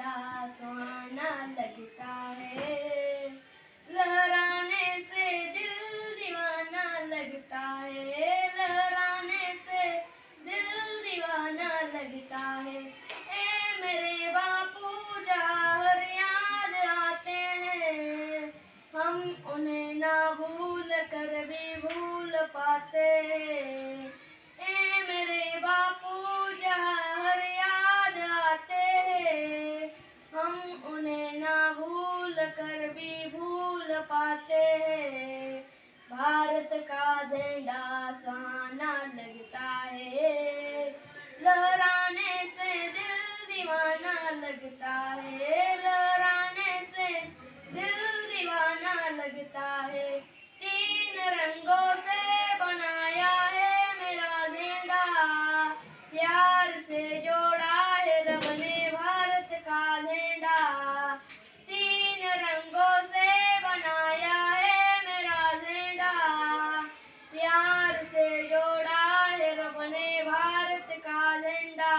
झंडा सुहाना लगता है, लहराने से दिल दीवाना लगता है, लहराने से दिल दीवाना लगता है। ए मेरे बापू जहाँ याद आते हैं, हम उन्हें ना भूल कर भी भूल पाते हैं। ए मेरे बापू जहाँ याद आते हैं, हम उन्हें ना भूल कर भी भूल पाते हैं। भारत का झंडा सुहाना लगता है, लहराने से दिल दीवाना लगता है, लहराने से दिल दीवाना लगता है। तीन रंगों से बनाया है मेरा झंडा, प्यार से जोड़ा है रब ने भारत का झंडा। तीन रंगों से बनाया है मेरा झंडा, प्यार से जोड़ा है रब ने भारत का झंडा।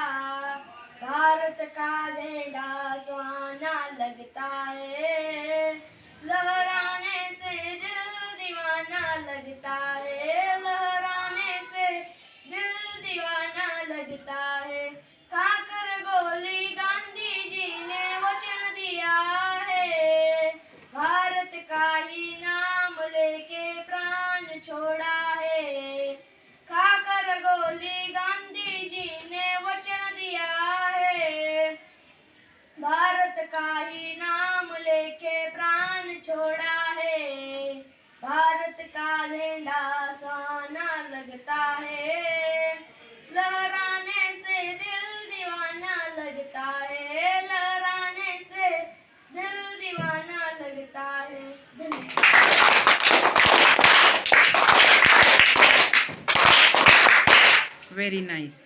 भारत का झंडा सुहाना लगता है, लहराने से दिल दीवाना लगता है, लहराने से दिल दीवाना लगता है। खाकर गोली गांधी जी ने वचन दिया है, भारत का ही नाम लेके प्राण छोड़ा है। खाकर गोली गांधी जी ने वचन दिया है, भारत का ही नाम लेके प्राण छोड़ा है। भारत का झंडा सुहाना लगता है, लहराने से दिल दीवाना लगता है, लहराने से दिल दीवाना लगता है। Very nice.